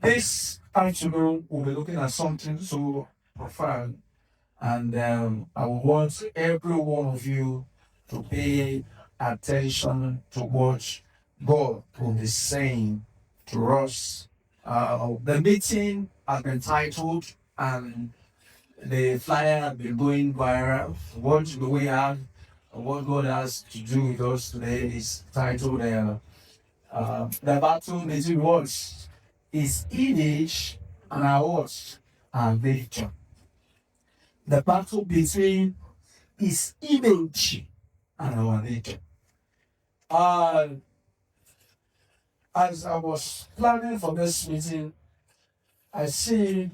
This afternoon, we'll be looking at something so profound, and I want every one of you to pay attention to what God will be saying to us. The meeting has been titled, and the flyer has been going viral. What do we have? What God has to do with us today is titled The Battle Between What is Image and Our What? Our Nature. The battle between His image and our nature. Uh, as I was planning for this meeting, I see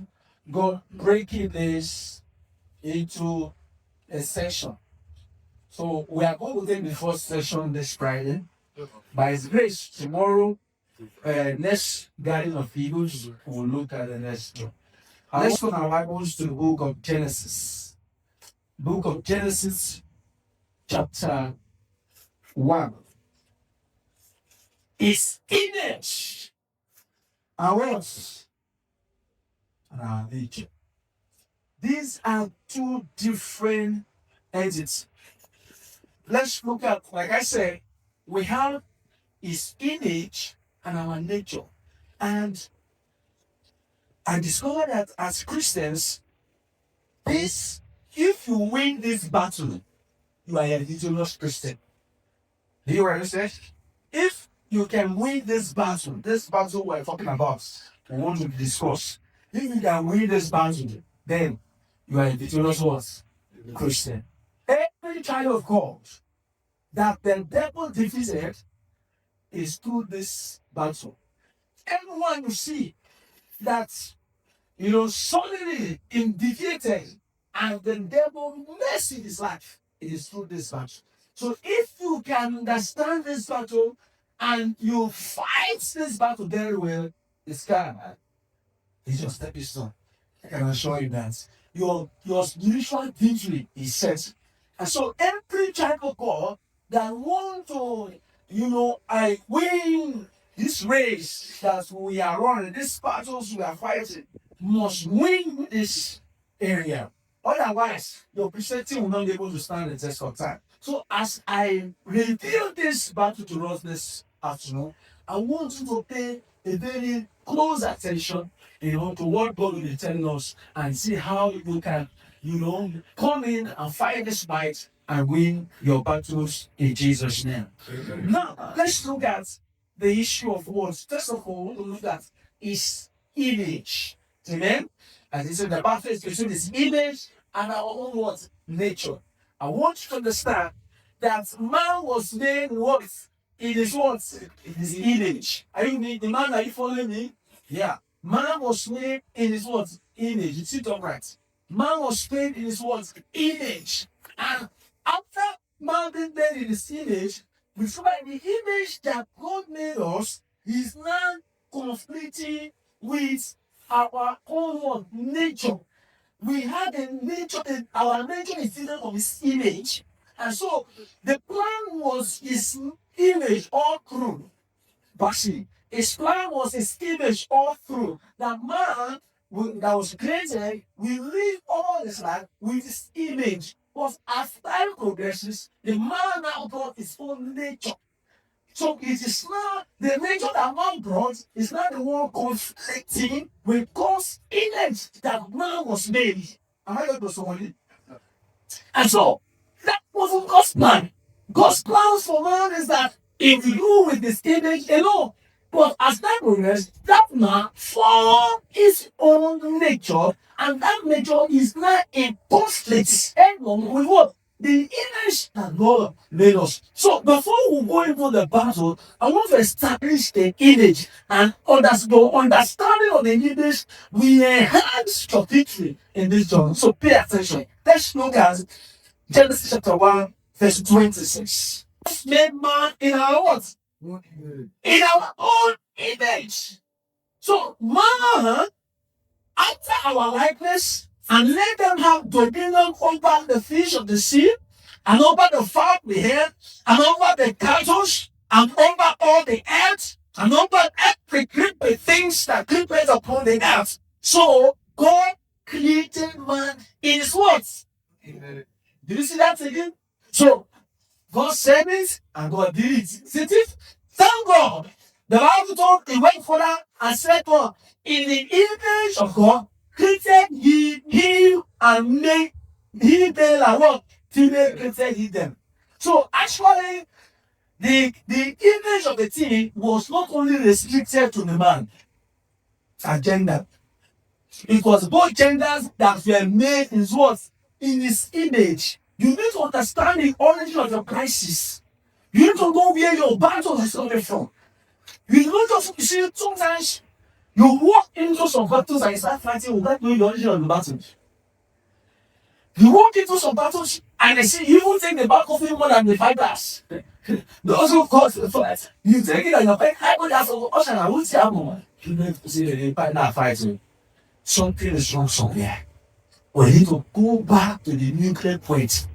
God breaking this into a session. So we are going to take the first session this Friday. By His grace, tomorrow, next Garden of Eagles, we'll look at the next one. Let's turn our Bibles to the book of Genesis. Book of Genesis, chapter 1. His image, ours, and our nature. These are two different entities. Let's look at, like I said, we have His image and our nature. And I discovered that as Christians, this, if you win this battle, you are a victorious Christian. Do you understand? If you can win this battle we're talking about, we want to discuss. If you can win this battle, then you are a victorious what? Christian. Every child of God that the devil defeated is through this battle. Everyone you see that, suddenly in defeated and the devil messed his life, it is through this battle. So if you can understand this battle and you fight this battle very well, it's kind of it's your stepping stone. I can assure you that your spiritual victory is set. And so every child of God that want to, I win this race that we are running, these battles we are fighting, must win this area. Otherwise, your Christianity will not be able to stand the test of time. So as I reveal this battle to us this afternoon, I want you to pay a very close attention, to what God will be telling us and see how you can, come in and fight this fight and win your battles in Jesus' name. Now, let's look at the issue of words. First of all, we'll look at His image. Amen? As he said, the battle is between His image and our own what? Nature. I want you to understand that man was made what? In His what? In His image. Are you the man? Are you following me? Yeah. Man was made in His what? Image. You see it all right. Man was made in His what? Image. And after man being made in His image, we find the image that God made us is now conflicting with our own what? Nature. We had a nature, our nature is different from His image. And so the plan was His image all through. But see, His plan was His image all through. That man that was created will live all his life with His image. But as time progresses, the man now brought his own nature. So it is now the nature that man brought is not the one conflicting with God's image that man was made. Am I going to someone? And so that wasn't God's plan. God's plans for man is that if you with this image alone. But as time progresses, that man formed his own nature, and that nature is now in conflict with what? The image that God made us. So before we go into the battle, I want to establish the image and your understanding of the image will enhance your victory in this journey. So pay attention. Let's look at Genesis chapter 1, verse 26. Made man in our what? In our own image. So man, after our likeness, and let them have dominion over the fish of the sea, and over the fowl of the air, and over the cattle, and over all the earth, and over every creeping things that creepeth upon the earth. So God created man in his words. Did you see that again? So God said it and God did it. See it? Thank God. The Bible told he went further and said, "God, in the image of God created he him and made he male and what? Female created he them." So actually, the image of the thing was not only restricted to the man and gender. It was both genders that were made in what? In his image. You need to understand the origin of your crisis. You need to know where your battle is coming from. You don't just you see sometimes you walk into some battles and you start fighting without knowing the origin of the battle. You walk into some battles and they see you even take the back of him more than the fighters. Those who cause the fight, you take it and you're like, I go there for Ocean, I won't see how much. You don't see the fight that fighting. Something is wrong somewhere. We need to go back to the nuclear point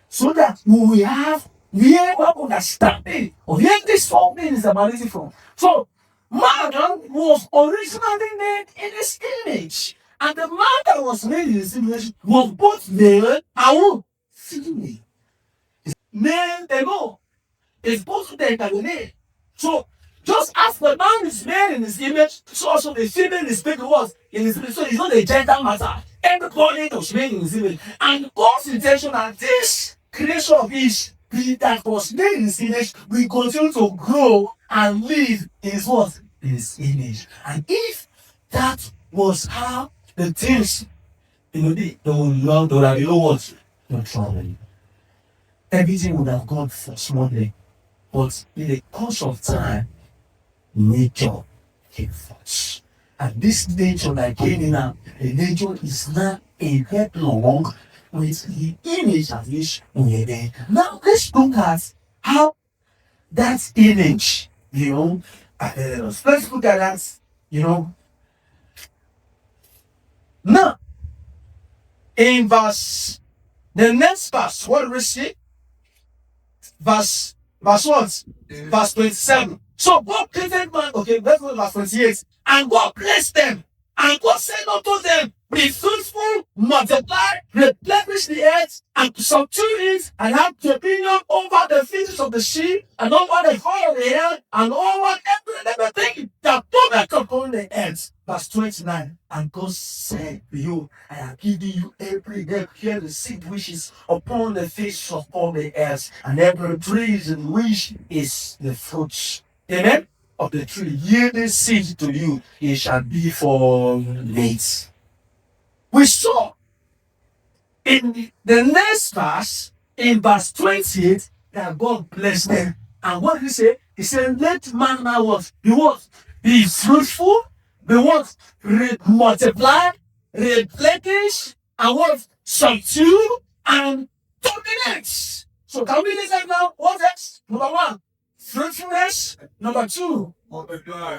so that we have real understanding of where this whole thing is emanating from. So, man was originally made in his image, and the man that was made in his image was both male and female. Male alone is both the incarnate. So, just as the man is made in his image, so also the female is made in his image. So it's not a gender matter. Everybody was made in his image. And God's intention that this creation of his that was made in his image will continue to grow and live in his what? In his image. And if that was how the things, they would have been what? No trouble. Everything would have gone for smoothly. But in the course of time, nature came first. And this nature that came in now, the nature is now in headlong with the image of which we are there. Now let's look at how that image, let's look at that, Now, in the next verse, what do we see? Verse what? Verse 27. So God created man, okay, let's go to verse 28. And God blessed them. And God said unto them, be fruitful, multiply, replenish the earth, and subdue it, and have dominion over the fishes of the sea, and over the fowl of the air, and over everything that cometh upon the earth. Verse 29. And God said to you, I have given you every herb here the seed which is upon the face of all the earth, and every tree in which is the fruit. Amen. Of the tree, yielding seed to you, it shall be for meat. We saw in the next verse, in verse 28, that God blessed them. And what did he say? He said, let man now what? Be fruitful, be what? Multiply, replenish, and what? Subdue, and dominate. So can we listen now? What else? Number one, fruitfulness. Number two, multiply.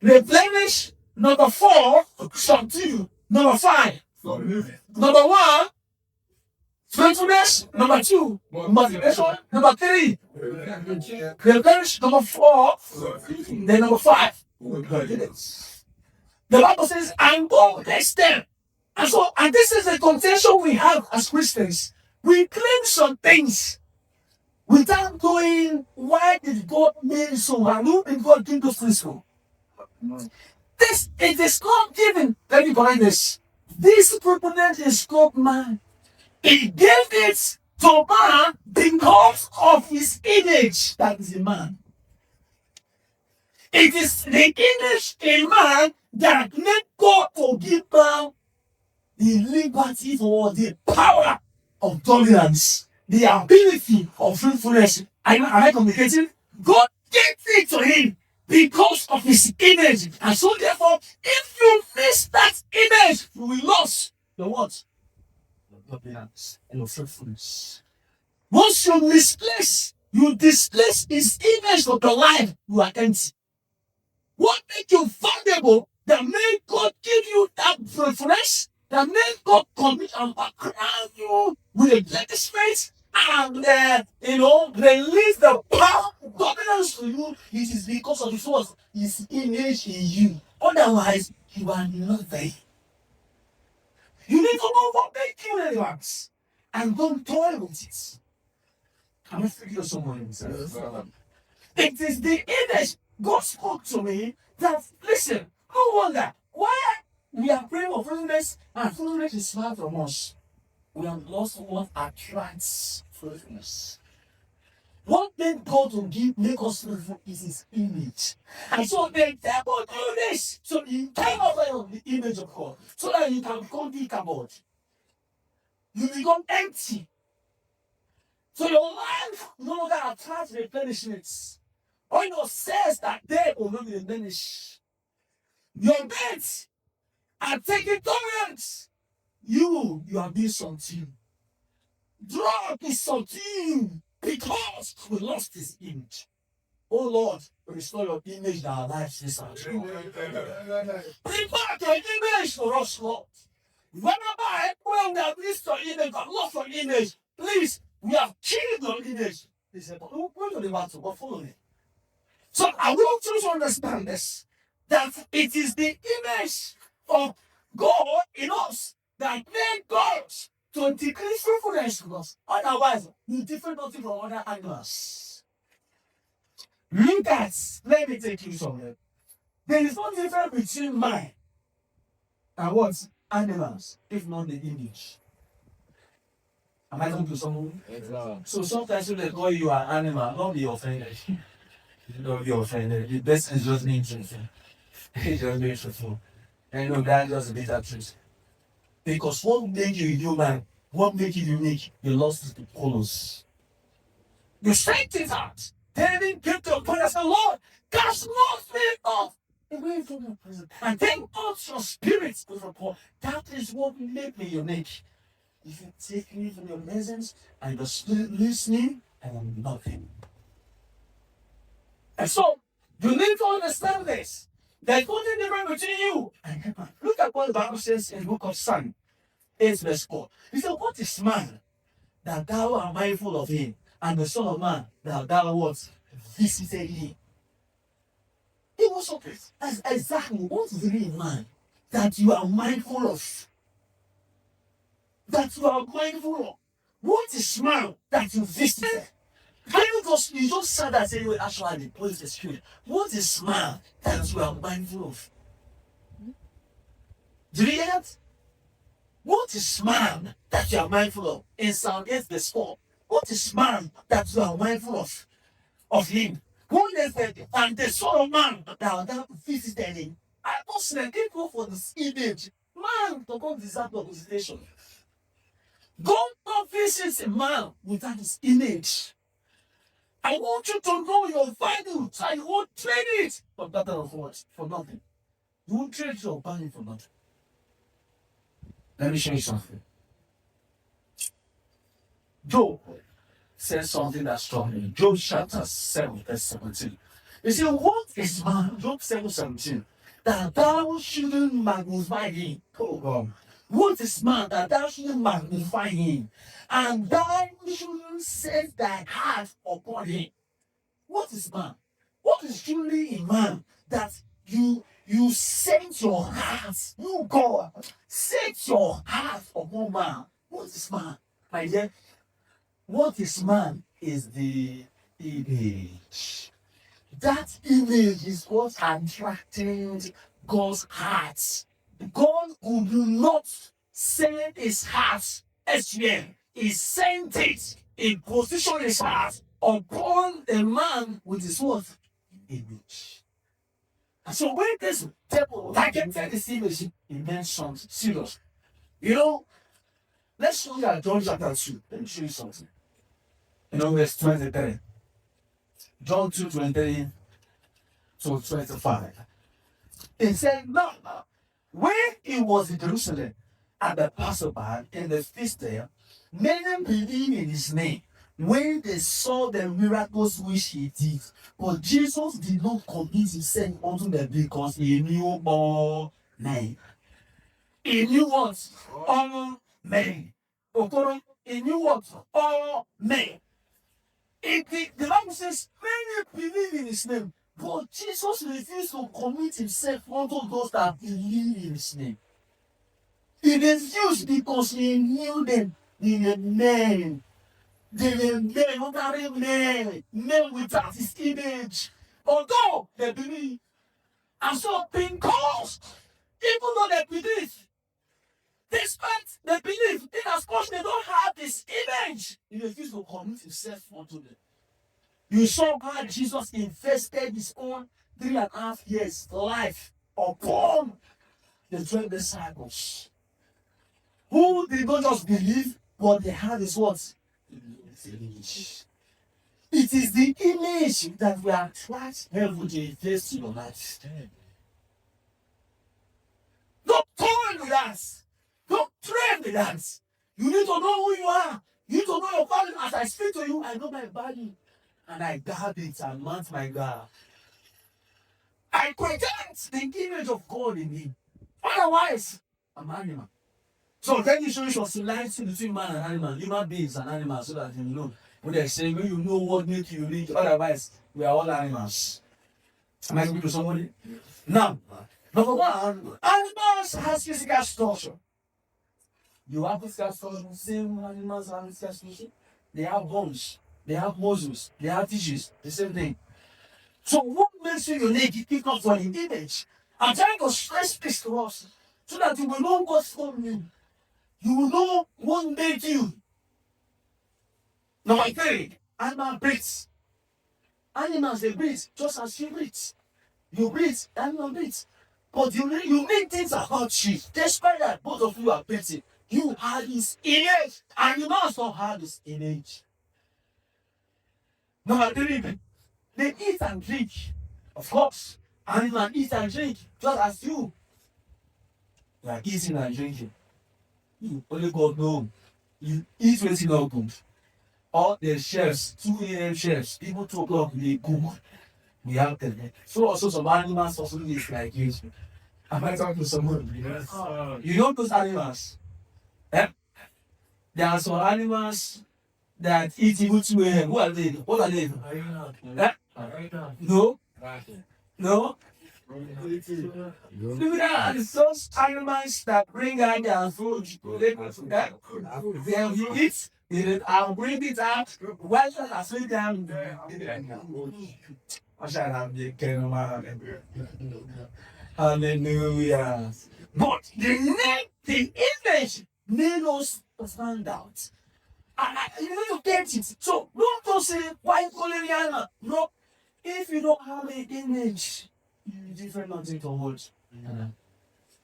Replenish. Number four, subdue. Number five, number one, fruitfulness. Number two, multiplication. Number three, replenish. Number four, then number five. The Bible says, and God bless them. And this is the contention we have as Christians. We claim some things without knowing why did God make it so, and who did God give those things for. It is not given. Let me find this. This proponent is called man. He gave it to man because of his image. That is a man. It is the image in man that made God to give man the liberty for the power of dominance, the ability of fruitfulness. Am I communicating? God gave it to him because of his image. And so therefore, if you miss that image, you will lose the what? Your dominance and your fruitfulness. Once you displace his image of your life, you are empty. What makes you valuable that made God give you that fruitfulness, that made God commit and crown you with a blessed and release the power of dominance to you, it is because of his image in you. Otherwise, you are nothing. You need to know what they kill animals and don't toy with it. I'm speaking to someone himself. It is the image God spoke to me that, listen, no wonder why we are praying for fruitfulness and fruitfulness is far from us. We have lost what attracts fruitfulness. What made God to make us fruitful is his image. And so the devil do this. So you came over of the image of God so that you can become decoupled. You become empty. So your life no longer attracts replenishments. Or your says that they will not be diminished. Your beds are taking torrents. You are being subdued. Drug is subdued because we lost his image. Oh Lord, restore your image in our lives this afternoon. Prepare your image for us, Lord. Whenever when we have missed your image, have lost your image, please, we have killed your image. He said, but who do they want to go follow me? So I want you to understand this, that it is the image of God in us that made God to decrease fruitfulness to us. Otherwise, you differ nothing from other animals. Look at, let me take you somewhere. There is no difference between man and what? Animals, if not the image. Am I talking to someone? So sometimes when they call you an animal, don't be offended. Don't be offended. The best is just being truthful. It's just being truthful. And you know, that's just a bitter truth. Because what made you human, what made you unique, you lost the colors. You straightened it out. David came to a point and said, Lord, cast not me off away from your presence. And take out your spirit with report. That is what made me unique. If you take me from your presence and the spirit leaves me, I am nothing. And so, you need to understand this. There's nothing different between you and human. Look at what the Bible says in the book of Psalm 8 verse 4. He said, what is man that thou art mindful of him, and the Son of Man that thou what visited him? It was okay. That's exactly what is really man that you are mindful of. That you are mindful of. What is man that you visited? You just said that anyway, actually, please excuse me. What is man that you are mindful of? Do you hear that? What is man that you are mindful of? In Psalm 8 verse 4. What is man that you are mindful of him? One day said, and the Son of Man that thou visited him. I must let him go for this image. Man to go deserve your visitation. God not visits a man without his image. I want you to know your value. So you won't trade it for better of what? For nothing. You won't trade your value for nothing. Let me show you something. Job says something that's strong. Job chapter 7, verse 17. You see, what is man? Job 7:17. That thou shouldn't magnify him. Oh God. What is man that thou shouldn't magnify him? And thou shouldn't set thy heart upon him. What is man? What is truly in man that you set your heart, you God, set your heart upon man? What is man? My dear, what is man is the image. That image is what attracted God's heart. God would not send his heart elsewhere. He sent it. He positioned his heart upon a man with his what? Image. And so when this devil targeted this image, he mentioned serious. You know, let's look at John chapter 2. Let me show you something. You know, verse 23. John 2:23 to 25. He said, no, when he was in Jerusalem at the Passover in the feast day, many believed in his name when they saw the miracles which he did. But Jesus did not commit himself unto them because he knew all men. He knew what? All men. He knew what? All men. The Bible says, many believe in his name, but Jesus refused to commit himself unto those that believe in his name. He refused because he knew them. They were men. They were men, ordinary men, men without his image. Although they believe, and so because, even though they believe, despite they believe, in as much they don't have this image, he refused to commit himself unto them. You saw how Jesus invested his own 3.5 years life upon the 12 disciples, who did not just believe, but they had his what? Image. It is the image that we are attached every day face to your life. Don't toy with us. Don't trade with us. You need to know who you are. You need to know your value. As I speak to you, I know my value. And I guard it and mount my guard. I project the image of God in me. Otherwise, I'm an animal. So then you show your similarity between man and animal. Human beings and animals, so that you know what they're saying. When you know what makes you unique, otherwise, we are all animals. Am I speaking to somebody? Now, number one, animals has physical structure. You have physical structure, same animals have physical structure. They have bones, they have muscles, they have tissues, the same thing. So what makes you unique? It comes from an image. I'm trying to stress this to us so that you will know what's from you. You will know what made you. Number three, animal breathes. Animals, they breathe just as you breathe. You breathe, animal breathes. But you need things about you. Despite that both of you are breathing, you have his image. Animals don't have his image. Number three, they eat and drink. Of course, animals eat and drink just as you. You are eating and drinking. Only God knows. You eat what you not good. All the chefs, 2 a.m. chefs, even 2 o'clock, they cook. We have them. So also some animals also live like you. Am I talking to someone? Yes. You know those animals? Eh? There are some animals that eat even 2 a.m. Who are they? What are they? Eh? No? No? Look at those animals that bring out their food. Then you eat, I'll bring it out. Why should I sit down? Hallelujah. But the image made us stand out. You need to get it. So don't just say, why calling Rihanna? No. If you don't have an image, you different nothing to hold.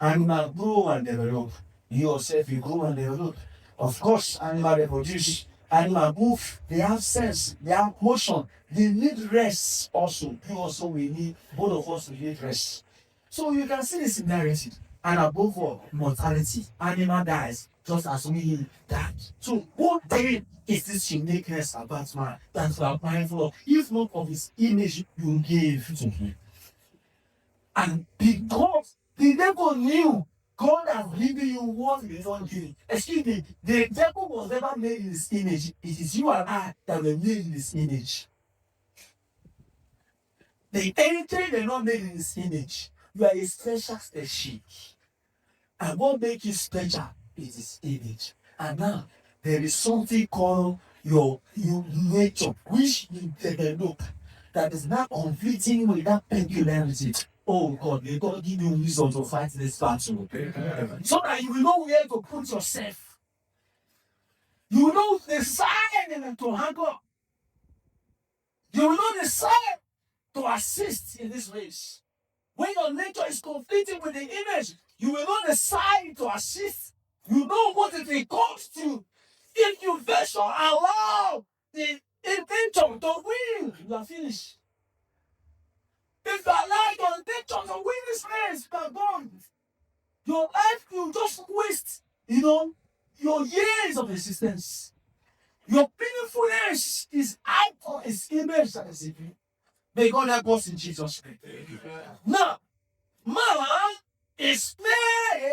Animal grow and develop. You yourself, you grow and develop. Of course, animal reproduce. Animal move. They have sense. They have motion. They need rest also. You also will need, both of us will need rest. So you can see the similarity. And above all, mortality. Animal dies just as we die. So what then is this uniqueness about man that we are mindful of, if not of his image you gave to him? And because the devil knew God has given you what he don't give you. Excuse me, the devil was never made in his image. It is you and I that were made in his image. The angel were not made in his image. You are a special species. And what makes you special is his image. And now, there is something called your nature, which you develop, that is not conflicting with that peculiarity. Oh God, may God give you wisdom to fight this battle. So that you will know where to put yourself. You will know the sign to hang up. You will know the sign to assist in this race. When your nature is conflicting with the image, you will know the sign to assist. You know what it costs you. If you vessel allow the intention to win, you are finished. If you allow your intention to win this race, you are gone. Your life will just waste, your years of existence. Your meaningfulness is out of his image that is in you. May God help us in Jesus' name. Now, man is made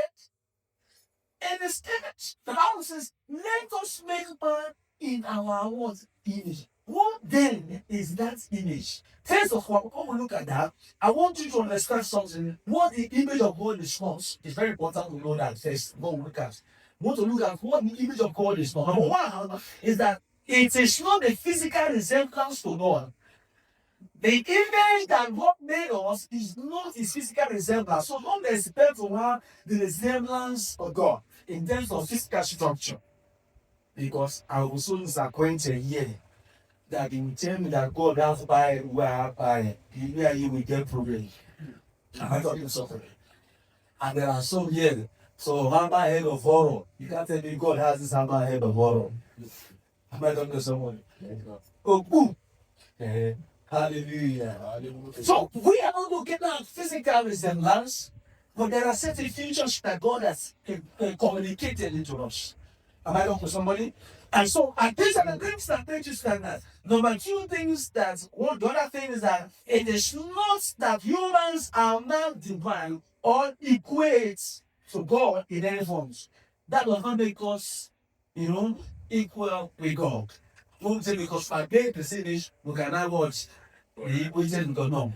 in his image. The Bible says, let us make man in our what image. What then is that image? First of all, when we look at that, I want you to understand something. What the image of God is not. It's very important to know that first. Go look at. We want to look at what the image of God is not. Number one is that it is not a physical resemblance to God. The image that God made us is not his physical resemblance. So don't expect to have the resemblance of God in terms of physical structure. Because I was so disappointed here that he will tell me that God has by where he will get problem. I thought you suffering. And there are some here. So hammer head of horror. You can't tell me God has this hammer head of horror. Am I talking to someone? Oh, boom. Hallelujah. Hallelujah. So we are not looking at physical resemblance, but there are certain features that God has communicated into us. Am I talking to somebody? And so, and these are the things that make you stand out. Number two things that, one, the other thing is that it is not that humans are not divine or equate to God in any forms. That does not make us, equal with God. Won't say because my great percentage, we can have what? We equated with God. No.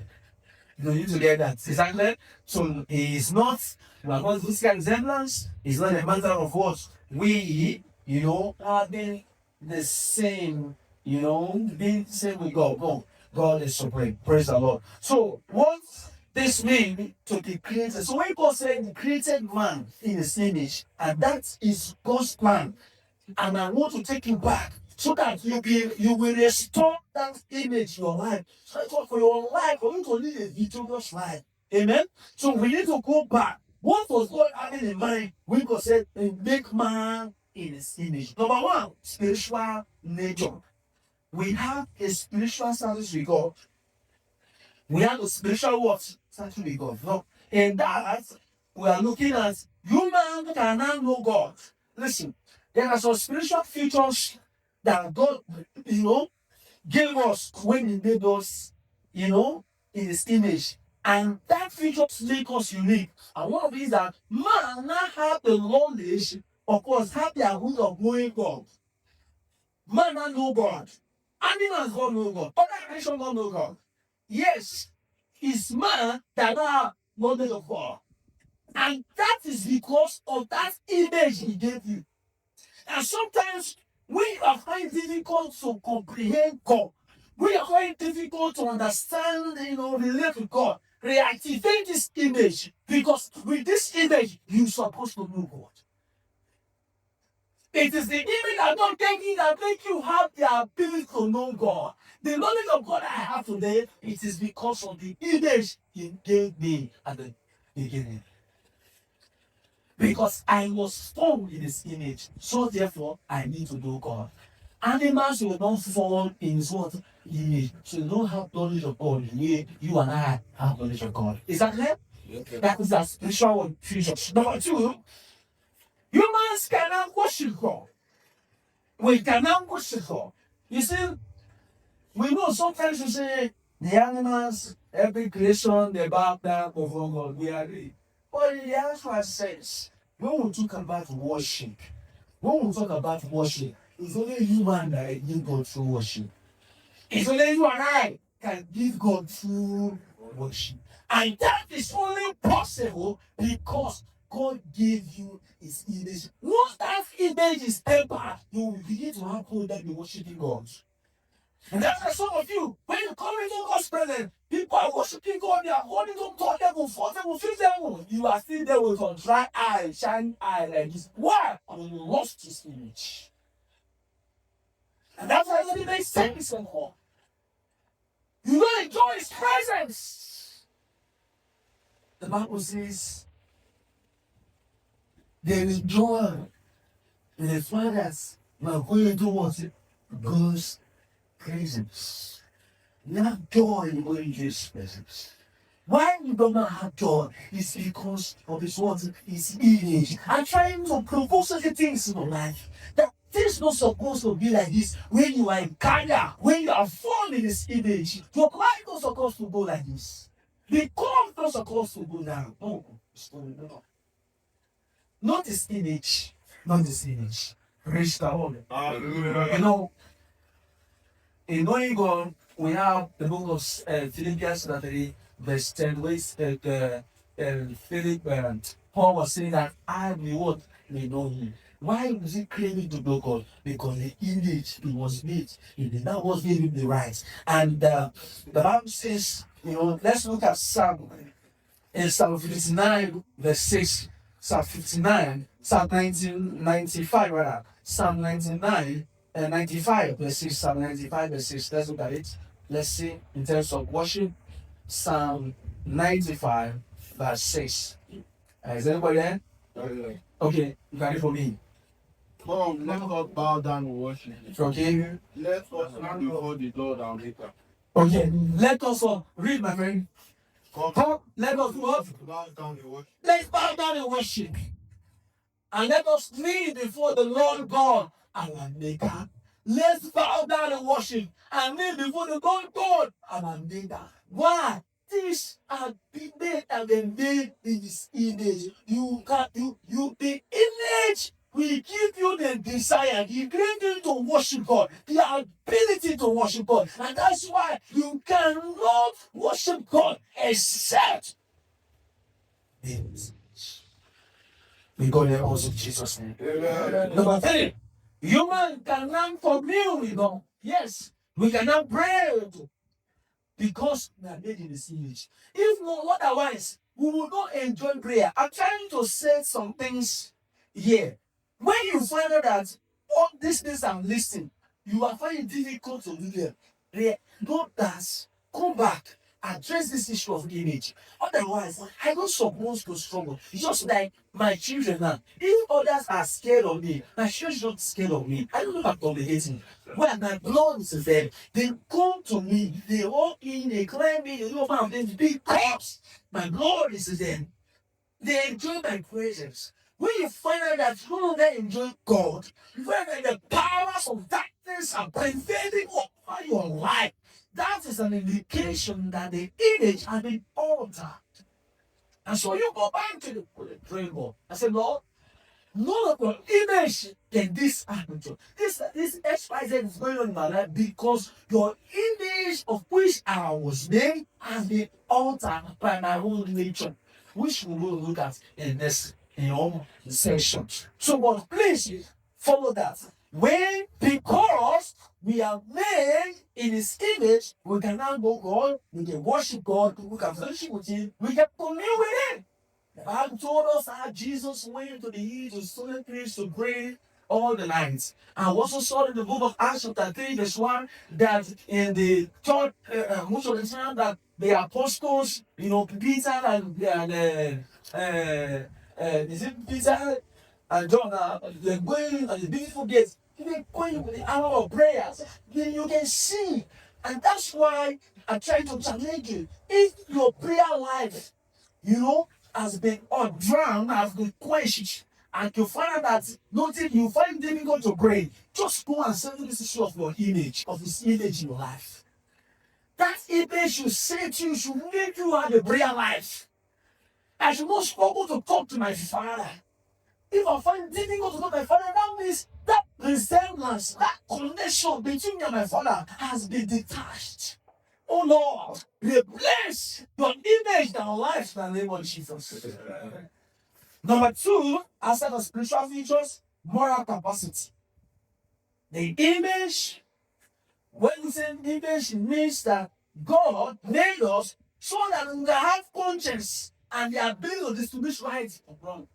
You need to get that. Exactly. So he is not, we are not physical resemblance. It's not a matter of what we, having the same, being the same with God. No, God is supreme. Praise the Lord. So what this means to be created. So when God said he created man in his image, and that is God's plan. And I want to take you back so that you will restore that image in your life. So for your life, for you to live a victorious life. Amen. So we need to go back. What was God having in mind when God said, make man in his image? Number one, spiritual nature. We have a spiritual status with God. We have a spiritual what? Status with God. No. In that, we are looking at human cannot know God. Listen, there are some spiritual features that God, gave us when he made us, in his image. And that features make us unique. And one of these that man now have the knowledge, of course, have the ability of knowing God. Man now know God. Animals don't know God. Other creation don't know God. Yes, it's man that have knowledge of God. And that is because of that image he gave you. And sometimes we are finding it difficult to comprehend God. We are finding it difficult to understand, relate to God. Reactivate this image because with this image, you're supposed to know God. It is the image I'm not taking that make you have the ability to know God. The knowledge of God I have today, it is because of the image He gave me at the beginning. Because I was formed in his image. So therefore, I need to know God. Animals will not fall in his what? Image. So you don't have knowledge of God the way you and I have knowledge of God. Is that clear? Okay. That is a spiritual future. Number two, humans cannot worship God. We cannot worship God. You see, we know sometimes you say the animals, every creation, they bow down before God. We agree. But in the actual sense, when we talk about worship, it's only human that give God through worship. It's only you and I can give God through worship. And that is only possible because God gave you his image. Once that image is tempered, you will begin to have hope that you're worshiping God. And that's why some of you, when you come into God's presence, people are worshiping God, they are holding on to level, 4 level, 5 level. You are still there with your dry eye, shiny eye like this. Why? Because you lost his image. And that's why it makes sense anymore. You don't enjoy his presence. The Bible says, there is joy in the fathers who are going towards God's presence. You have joy in going to his presence. Why you do not have joy is because of his words, his image. I'm trying to provoke such things in your life. That things not supposed to be like this when you are in Kenya, when you are formed in his image. Your life not supposed to go like this. The curve not supposed to go down. No, it's going down. Not his image. Not his image. Praise the Lord. Hallelujah. You know, in going on, we have the book of Philippians 3, verse 10, where Paul was saying that I may what? May know him. Why was he claiming to know God? Because the image he was made, that was gave him the right. And the Bible says, let's look at in Psalm 59, verse 6. Psalm 59, Psalm 1995, rather. Psalm 99 and 95, verse 6. Psalm 95, verse 6. Let's look at it. Let's see in terms of worship. Psalm 95, verse 6. Is anybody there? Okay, you can read for me. Come, let us bow down and worship. Okay. Let us stand before the Lord our Maker. Okay, let us read, my friend. Come, let us what? Bow down and worship. Let's bow down and worship. And let us kneel before the Lord God, our Maker. Let's bow down and worship and kneel before the Lord God, our Maker. Why? These are the made and been made in His image. The image will give you the desire, the ability to worship God, the ability to worship God. And that's why you cannot worship God except this. We go there also in Jesus' name. Amen. Number 3, human cannot commune with God. Yes, we cannot pray because we are made in His image. If not, otherwise, we will not enjoy prayer. I'm trying to say some things here. When you find out that all these things I'm listing, you are finding it difficult to do them. Don't dance. Come back. Address this issue of image. Otherwise, I don't suppose to struggle. It's just like my children now. If others are scared of me, my children not scared of me. I don't know about complicating. When my blood is them, they come to me, they walk in, they climb me, they do all of them big cups. My blood is them. They enjoy my presence. When you find out that you no longer enjoy God, you find out that the powers of darkness are pervading over your life. That is an indication that the image has been altered. And so you go back to the drawing board. I said, Lord, none of your image can this happen to. This XYZ is going on in my life because your image of which I was made has been altered by my own nature, which we will look at in this session. So, but please follow that. Because we are made in His image, we can now go God, we can worship God, we can fellowship with Him, we can commune with Him. The Bible told us how Jesus went to the hills to solid place to pray all the nights. And we also saw in the book of Acts chapter 3, verse 1, that in the church, most of the time that the apostles, Peter is it Peter and John, they're going on the beautiful gates. They're going with the hour of prayers. Then you can see. And that's why I try to challenge you. If your prayer life, has been drowned, has been quenched, and you find out that nothing, you find it difficult to pray, just go and settle this issue of your image, of His image in your life. That image should say to you, should make you have a prayer life. I should not struggle to talk to my Father. If I find it difficult to talk to my Father, that means that resemblance, that connection between me and my Father has been detached. Oh Lord, replace your image in our lives in the name of Jesus. Number 2, aside of spiritual features, moral capacity. The image, when we say image, it means that God made us so that we can have conscience and the ability to distinguish right from wrong.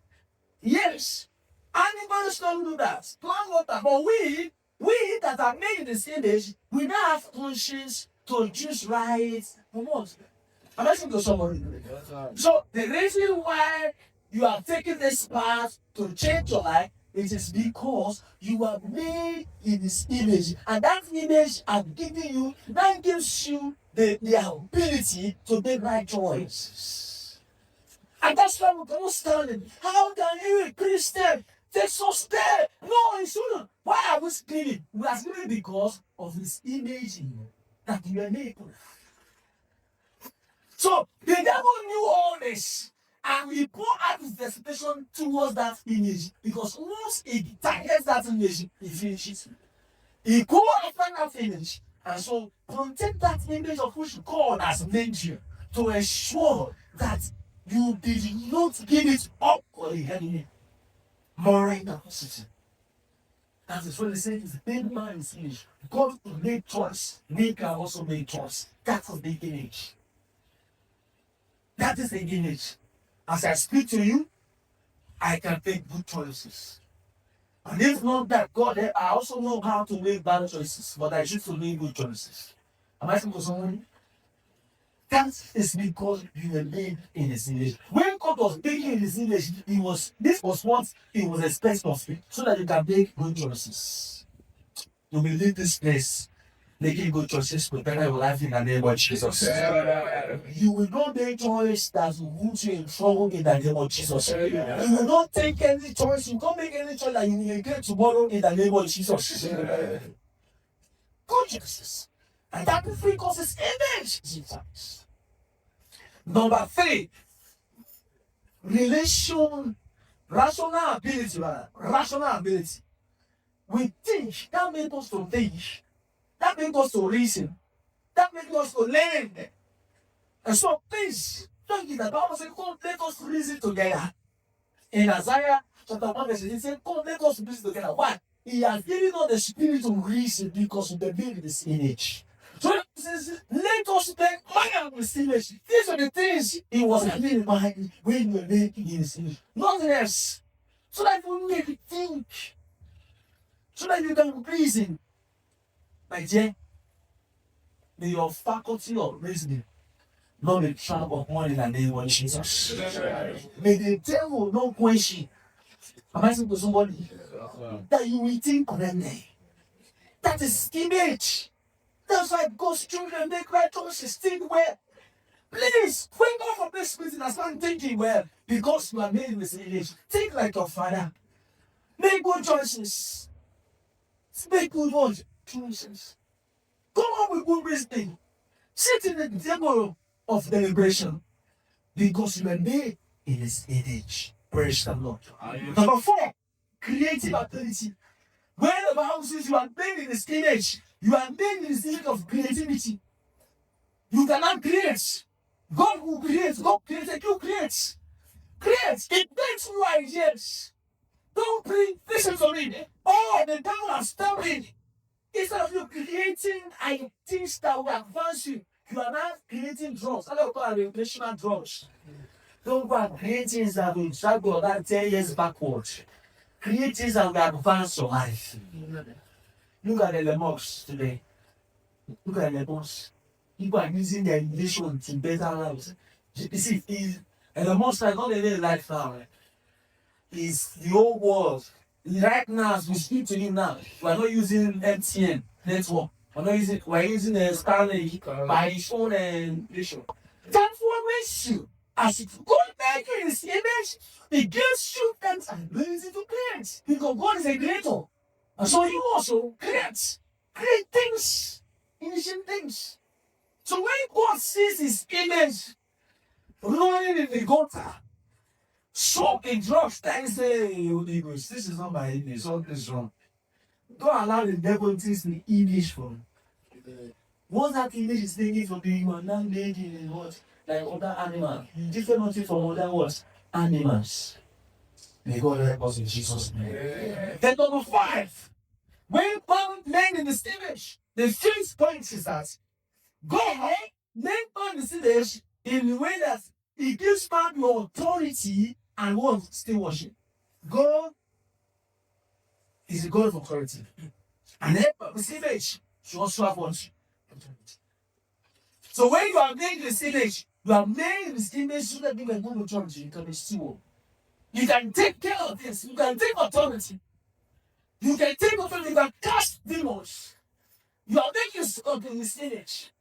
Yes, animals don't do that. Plant water, but we that are made in this image, we now have conscience to choose right from what? I'm asking to somebody. So the reason why you are taking this path to change your life, it is because you are made in His image, and that image has given you, that gives you the ability to make right choices. And that's why we cannot stand it. How can you, a Christian, take so step? No, it's not. Why are we screaming? We are screaming because of His image in you, that you are made. So the devil knew all this, And he pour out his desperation towards that image because once he targets that image, he finishes. He go after that image, and so protect that image of which God has made you to ensure that you did not give it up for the enemy. Moral capacity. That is what they say is made man is image. God made choice. Maker also made choice. That is the image. That is the image. As I speak to you, I can make good choices. And if not that, God, I also know how to make bad choices, but I choose to make good choices. Am I speaking to someone? That is because you were made in His image. When God was making in His image, this was what He was expecting of you, so that you can make good choices. You will leave this place making good choices, prepare your life in the name of Jesus. You will not make choice that will put you in trouble in the name of Jesus. You will not take any choice. You can't make any choice that you will regret tomorrow in the name of Jesus. Good choices. And that is three causes image. Jesus. Number 3, rational ability. Rational ability. We think, that makes us to think. That makes us to reason. That makes us to learn. And so please, don't get the Bible says, come, let us reason together. In Isaiah chapter 1 verse 8, he said, come, let us reason together. Why? He has given us the spirit to reason because we believe in this image. So he says, let us make man with this image. These are the things he was having in mind when we were making his image. Nothing else. So that you make you think. So that you can reason. My dear, may your faculty of reasoning not be trampled upon in the name of Jesus. May the devil not quench you. Am I saying to somebody that you will think correctly? That is image. That's why God's children make right choices. Think well. Please, when God from this meeting and start thinking well, because you are made in this image. Think like your father. Make good choices. Make good choices. Come up with good reasoning. Sit in the table of deliberation because you are made in His image. Praise the Lord. Number 4, creative ability. When the Bible says you are made in His image, you are made in His image of creativity. You cannot create. God will create. God created you. Create. Create. It makes you ideas. Don't bring visions on it. Oh, the devil has stopped it. Instead of you creating things that will advance you, you are now creating drugs. I don't call it recreational drugs. Don't go and create things that will drag your life 10 years backwards. Create things that will advance your life. Look at the Lemons today. Look at the Lemons. People are using their innovation to better lives. You see, Lemons is not a life now. It's the whole world. Right now, as we speak to you now, we're not using MTN network. We're using Starlink by its own nation. That's what makes you. As if God made you in His image, He gives you that ability to create. Because God is a creator. And so you also create. Create things. Initiate things. So when God sees His image running in the gutter, so in drugs, then say, Holy Ghost, this is not my image, something is wrong. Don't allow the devil to take the image from. Once that image is taken from you, you are now made in what? Like other animals. Different nothing from other what? Animals. May God help us in Jesus' name. Then number 5. When God made in this image, the first point is that God made man in this image in the way that He gives man the authority and what? Still worship. God is a God of authority. And then this image should also have what? So when you are made in this image, you are made in this image so that you can go to church, you can be steward. You can take care of this. You can take authority. You can take authority. You can cast demons. You are making yourself in this image.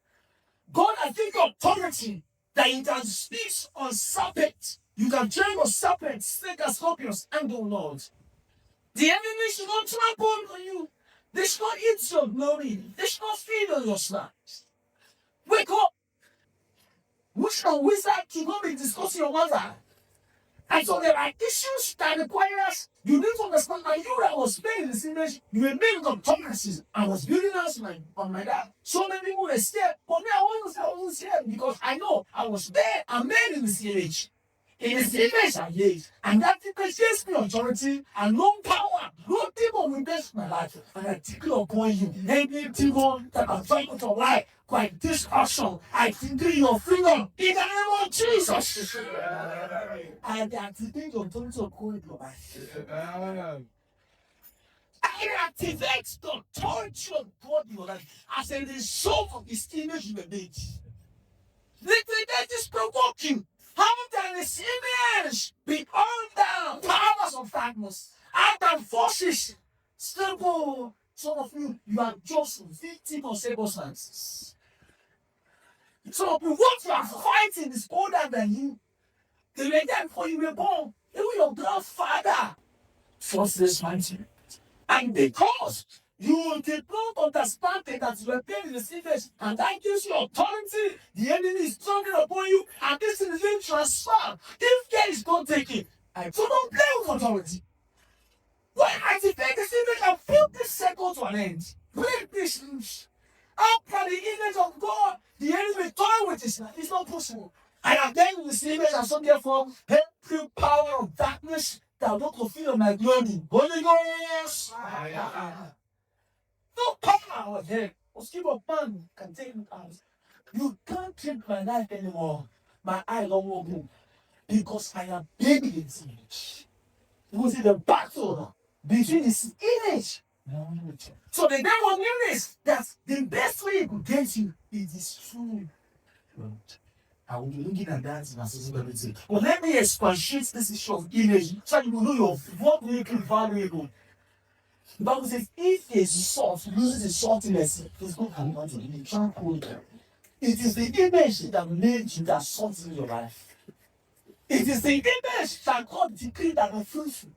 God has given you authority that you can speak on serpents. You can train on serpents, snakes, and scorpions, and do not. The enemy should not trample on you. They should not eat your glory. They should not feed on your snacks. Wake up. Which one wizard should not be discussing your mother? And so there are issues that requires you need to understand that you that was made in this image, you were made with tendencies. I was building house on my dad. So many people were scared, but me, I wasn't scared because I know I was there. I'm made in this image. In his image I made. And that image gives me authority and no power. No demon will best my life. And I declare upon you, any demon that are trying to lie by this action, I decree your freedom in the name of Jesus. And I activate the authority of God in your life. I activate the authority of God in your life as a result of this image you were made. That is provoking. How can this image be under powers of darkness? How can forces stable? Some of you are just victim of circumstances. Some of you, what you are fighting is older than you. They were there before you were born. Even your grandfather forced this fighting. And because you did not understand that you were paid in the image, and that gives you authority, the enemy is strong upon you, and this is being transferred. If care is not taken, so don't play with authority. When I take this image and feel this circle to an end, break this loose. How can the image of God, the enemy toy with his life? It's not possible. I am there in this image, and so therefore, every power of darkness that will not fulfill my glory. Holy Ghost! No power of hell. A scheme of man can take me out. You can't take my life anymore. My eye don't want move because I am big in this image. You will see the battle between this image. So the devil knew this, that the best way he could get you is this true. I will be looking at that in accessibility. But let me expatiate this issue of image so you will know your what make it valuable. The Bible says, if a salt loses its saltiness, it's going to hang on to the image. It is the image that made you that salt in your life. It is the image that God decreed that will fruitful.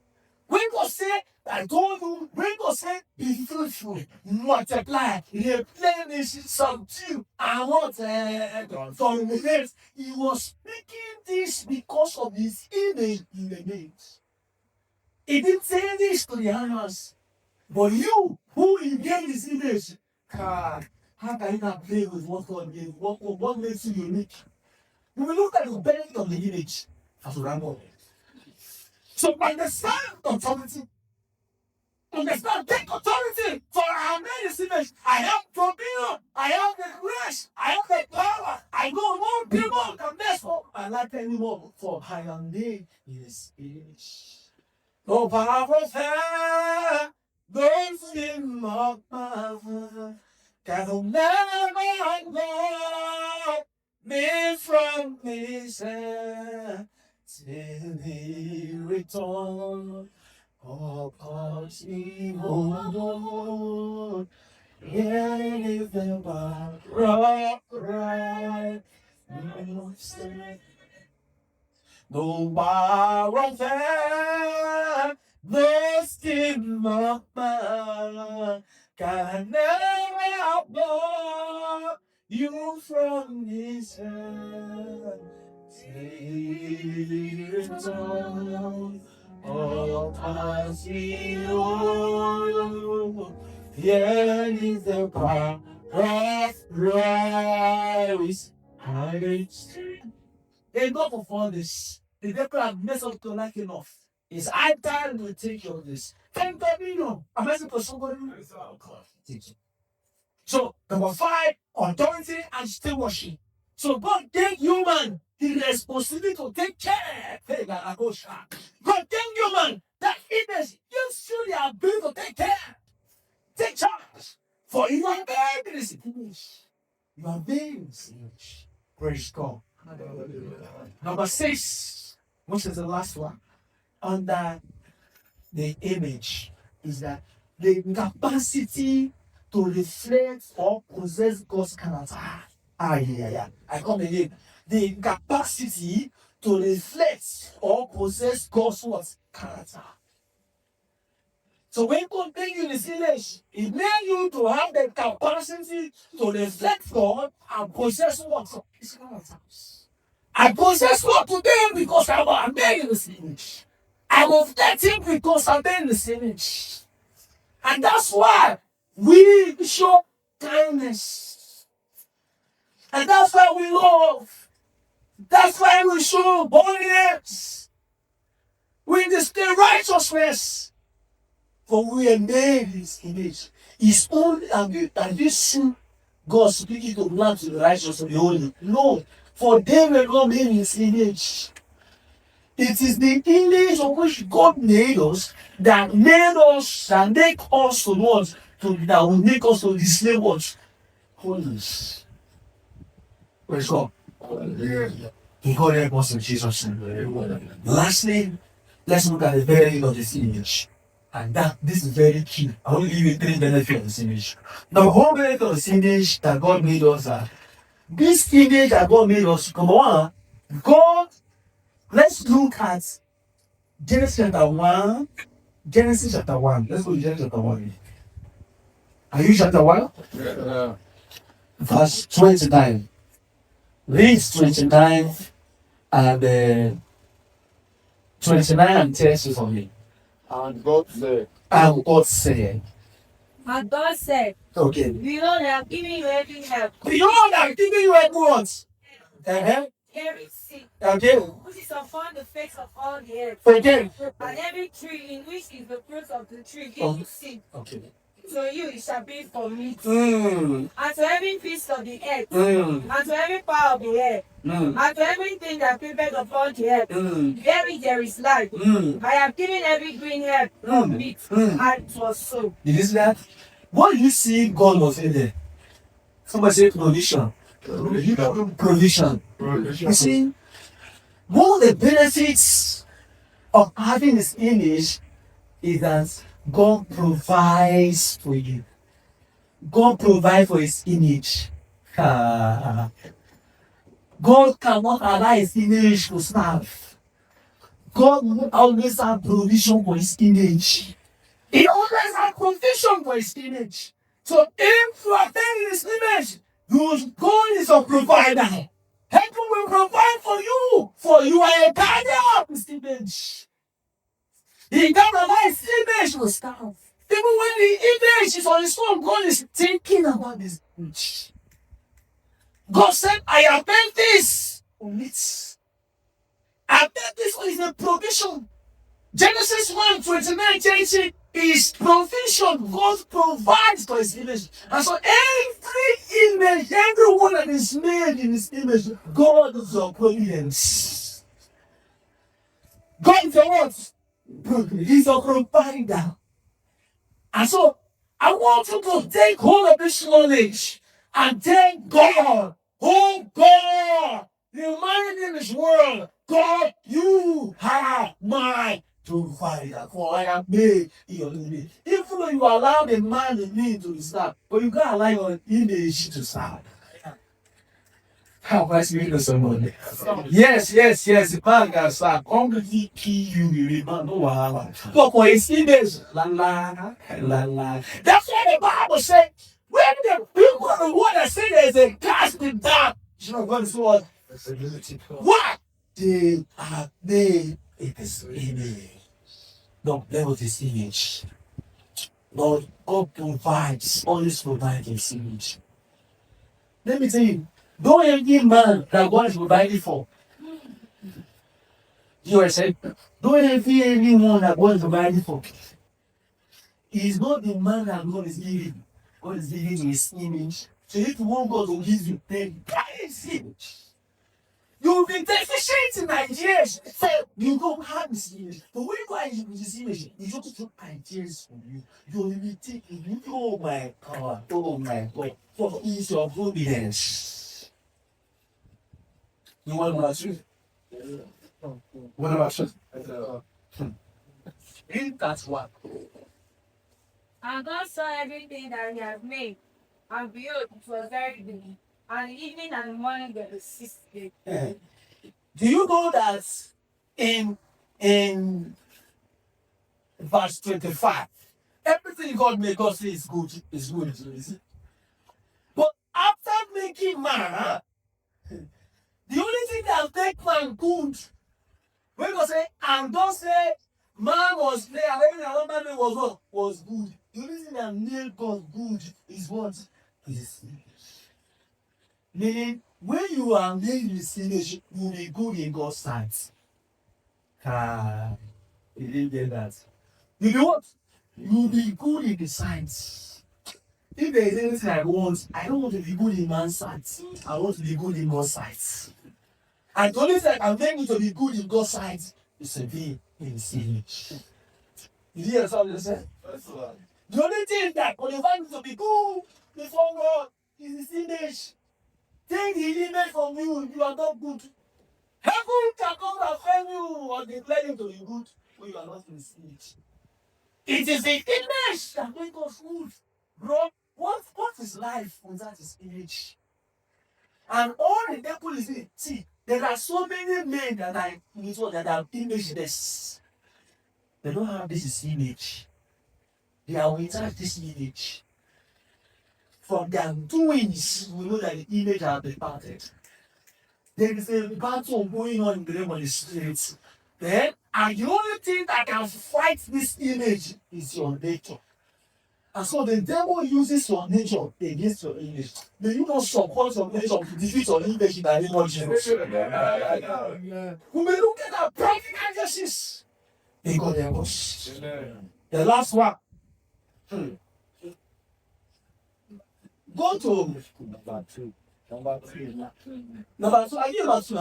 When God said, I told you, when God said, be fruitful, multiply, replenish, subdue, and what dominate, he was speaking this because of his image in the made. He didn't say this to the animals, but you who engage this image, how can you not play with what God gave? What makes you unique? We will look at the benefit of the image as we ramble. So understand authority. Understand, take authority. For I am made this image. I have dominion. I have the grace. I have the power. I know no people can mess up my life anymore. For I am made in this image. No power of hell, those in my power, can never know me from his hand till he return. Oh, cause he won't. Yeah, if the bar right, no stay. No power of hell, no scheme of man can never blow you from his hand. Tears on all past you. Yeah, is the power of rise. Enough of all this. The devil has messed up your life enough. It's high time we take care of this. Thank God, you know. I'm asking for somebody. So, number 5, authority and stewardship. So, God gave human the responsibility to take care. Hey, Akpocha. God gave human that image. You should the ability to take care. Take charge. For you are made in this image. You are made in this image. Praise God. Number 6, which is the last one, under the image, is that the capacity to reflect or possess God's character. I come again. The capacity to reflect or possess God's what? Character. So when God made you in His image, He made you to have the capacity to reflect God and possess what? His character. I possess what today because I'm made in His image. I'm of that thing because I'm made in His image. And that's why we show kindness. And that's why we love. That's why we show holiness. We display righteousness. For we are made in His image. It's only and this soon God speaking to man to the righteous and the holy. No, for they were not made in His image. It is the image of which God made us that made us and make us to what? That will make us to display what? Holiness. Praise God. May God help us in Jesus' name. Lastly, let's look at the bearing of this image. And that this is very key. I will give you 3 benefits of this image. Number 1 benefit of this image that God made us this image that God made us, number 1, God, let's look at Genesis chapter 1. Genesis chapter 1. Let's go to Genesis chapter 1. Are you chapter 1? Yeah. Verse 29. Read 29 and 29 and 30 for me. And God said, And God said, And God said, okay. behold, I have given you every help, Behold, I'm giving you everyone's. every seed, Okay. which is upon the face of all the earth, Okay. and every tree in which is the fruit of the tree, Oh. give you seed. Okay. To you it shall be for meat, Mm. and to every beast of the earth, Mm. and to every fowl of the air, Mm. and to everything that creepeth upon the earth. Mm. Therein there is life. Mm. I have given every green herb of meat, and it was so. Did you see that? What you see God was in there? Somebody say provision. Provision. You see, one of the benefits of having this image is that God provides for you. God provides for His image. God cannot allow His image to starve. God will always have provision for His image. He always has provision for His image. So if you are in His image, God is a provider. Heaven will provide for you, for you are a guardian of His image. He can't allow His image to starve. Even when the image is on His own, God is thinking about this image. God said, I have made this on it. I have made this on His provision. Genesis 1:29 is provision. God provides for His image. And so every image, everyone that is made in His image, God is your providence. God is your what? He's your provider. And so I want you to take hold of this knowledge and thank God. Oh God, the humanity in this world, God, you are my provider. For I am made in your image. Even though you allow the man in me to serve, but you can't allow your image to serve. How am I speaking to somebody? Yes. The man can serve. Completely kill you, the man. No wahala. But for his image, la. That's what the Bible said. When the people of the world are saying there's a casting down, you know what is what? What? They are made in His image. Don't play with His image. Lord, God provides, always provides His image. Let me tell you, don't any man that God is providing for. You are saying, don't envy anyone that God is providing for. He is not the man that God is giving. God is giving His image. So if you want God to give you, then buy His image. You've been deficient in ideas. So you don't have His image. But when you go and use His image, He just took ideas from you. You will be taking, oh my God, oh my God. For He is your providence. You want number 2? What about truth? Read that one. And God saw everything that He had made, and behold, it was very good. And the evening and the morning were the sixth day. Do you know that in verse 25, everything God made, God says is good, is good, is it? But after making man, the only thing that man good. When God say, and don't say man was there and every another man was what? Was good. The only thing that made God good is what? Is meaning when you are made in His image, you will be good in God's sight. Ah, you didn't get that. You know what? You will be good in the sight. If there is anything I don't want to be good in man's sight. I want to be good in God's sight. And the only thing I can make me to be good in God's sight is to be in His image. Did you hear what I said? The only thing that qualifies me to be good before God is His image. Take the image from you, you are not good. Heaven can come and affirm you or declare you to be good when you are not in His image. It is the image that makes us good. Bro, what is life without His image? And all the devil is in. See, there are so many men that are in this world that are imageless. They don't have this image. They are without this image. From their doings, we know that the image has been parted. There is a battle going on in the realm of the spirit. Then, and the only thing that can fight this image is your nature. And so the devil uses your nature against your image. May you not support your nature to defeat your image in the name of Jesus. We may look at our practical exercises. May God help us. The last one. Go to number two. Number two. Are you number two?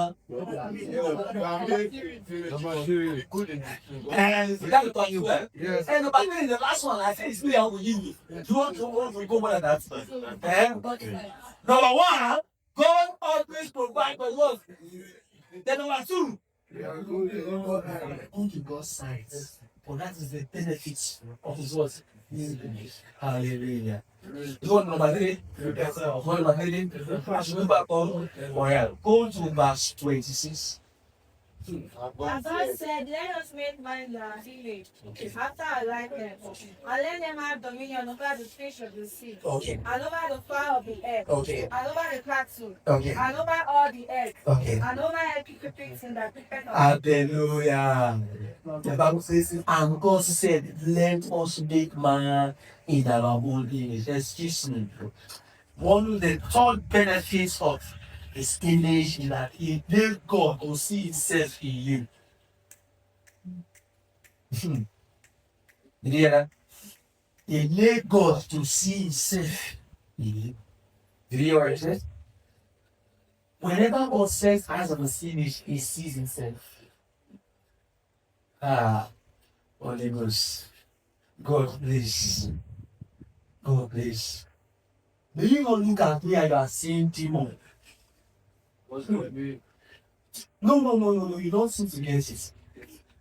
And that's the one you were. Yes. And number three, the last one, I think it's me I will give you. Do you want to go more than that? Number one, God always provides for us. Then number two, good to God's sight. For that is the benefits of His word. Hallelujah. You want number three? Number three? Go to verse 26. And God said, let us make man in our image, after our likeness, and let them have dominion over the fish of the sea, and over the fowl of the air, and over the cattle, and over all the earth, and over every creeping thing that creepeth on. Hallelujah. The Bible says, and God said, let us make man in our own image. Excuse me. One of the third benefits of His image is that He made God to see Himself in you. Did you hear that? He made God to see Himself in you. Did you hear what it says? Whenever God sets eyes on His image, He sees Himself. Holy Ghost. God please. God please. May you not look at me and you are seeing demon. No. You don't seem to get it.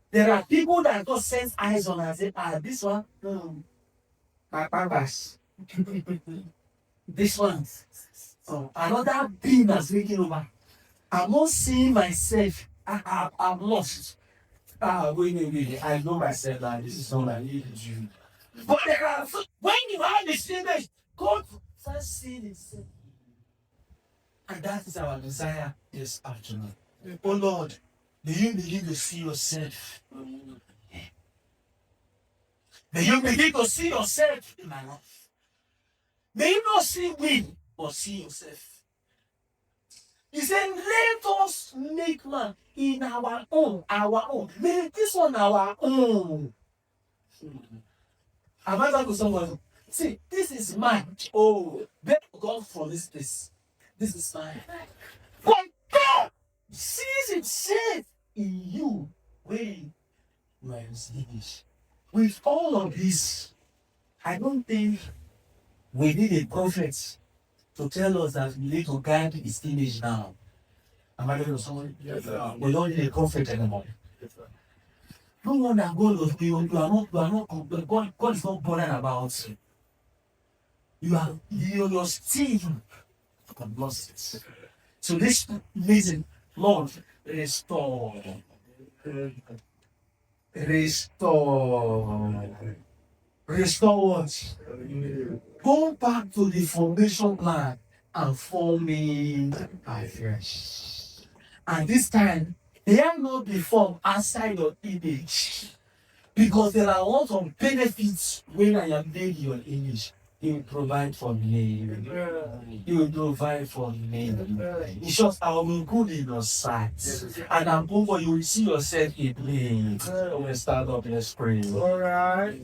There are people that God sends eyes on and say, this one, my purpose. This one. Another being that's taking over. I'm not seeing myself. I'm lost. Going away. I know myself that this is not I need to do. But there are, when you have this image, God first sees Himself. And that is our desire this afternoon. Oh Lord, may you begin to see yourself. May you begin to see yourself in my life. May you not see me, but see yourself. He said, let us make man in our own. Make this one our own. Am I talking to someone? See, this is mine. Beg God for this place. This is mine. But God sees Himself in you when you are His image. With all of this, I don't think we need a prophet to tell us that we need to guide His image now. Am I talking to someone? Yes, sir. We don't need a prophet anymore. Yes, sir. No wonder God was you are not God is not bothered about you. You're still lost it. So this amazing Lord, restore. Restore what? Go back to the formation plan and form me afresh. And this time, they are not be formed outside your image. Because there are a lot of benefits when I am made your image. He will provide for me. He will provide for me. It's just I will be good in your sight. And I'm over, you will see yourself in me. When we start up, let's pray. All right.